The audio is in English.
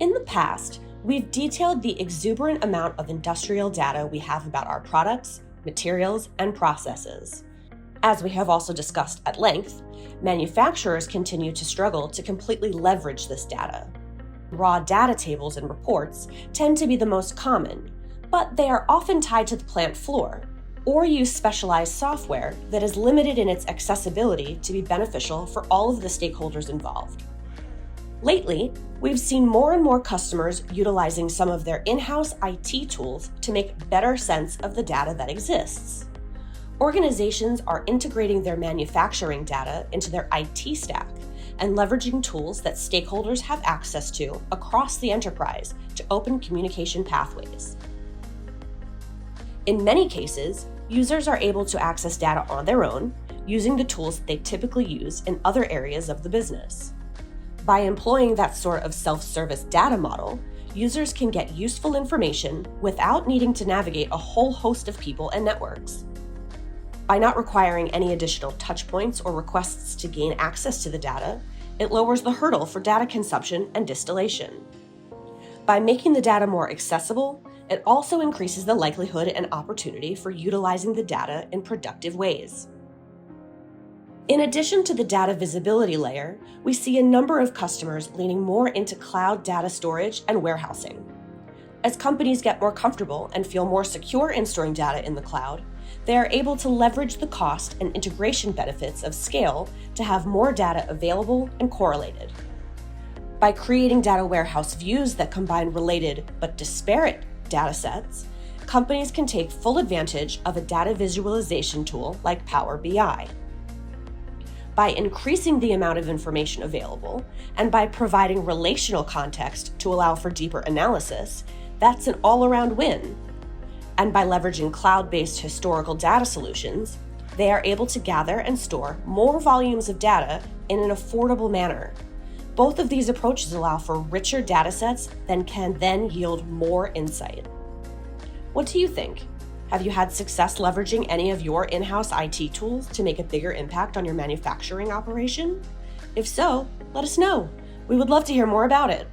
In the past, we've detailed the exuberant amount of industrial data we have about our products, materials, and processes. As we have also discussed at length, manufacturers continue to struggle to completely leverage this data. Raw data tables and reports tend to be the most common, but they are often tied to the plant floor or use specialized software that is limited in its accessibility to be beneficial for all of the stakeholders involved. Lately, we've seen more and more customers utilizing some of their in-house IT tools to make better sense of the data that exists. Organizations are integrating their manufacturing data into their IT stack and leveraging tools that stakeholders have access to across the enterprise to open communication pathways. In many cases, users are able to access data on their own using the tools they typically use in other areas of the business. By employing that sort of self-service data model, users can get useful information without needing to navigate a whole host of people and networks. By not requiring any additional touchpoints or requests to gain access to the data, it lowers the hurdle for data consumption and distillation. By making the data more accessible, it also increases the likelihood and opportunity for utilizing the data in productive ways. In addition to the data visibility layer, we see a number of customers leaning more into cloud data storage and warehousing. As companies get more comfortable and feel more secure in storing data in the cloud, they are able to leverage the cost and integration benefits of scale to have more data available and correlated. By creating data warehouse views that combine related but disparate data sets, companies can take full advantage of a data visualization tool like Power BI. By increasing the amount of information available and by providing relational context to allow for deeper analysis, that's an all-around win. And by leveraging cloud-based historical data solutions, they are able to gather and store more volumes of data in an affordable manner. Both of these approaches allow for richer data sets that can then yield more insight. What do you think? Have you had success leveraging any of your in-house IT tools to make a bigger impact on your manufacturing operation? If so, let us know. We would love to hear more about it.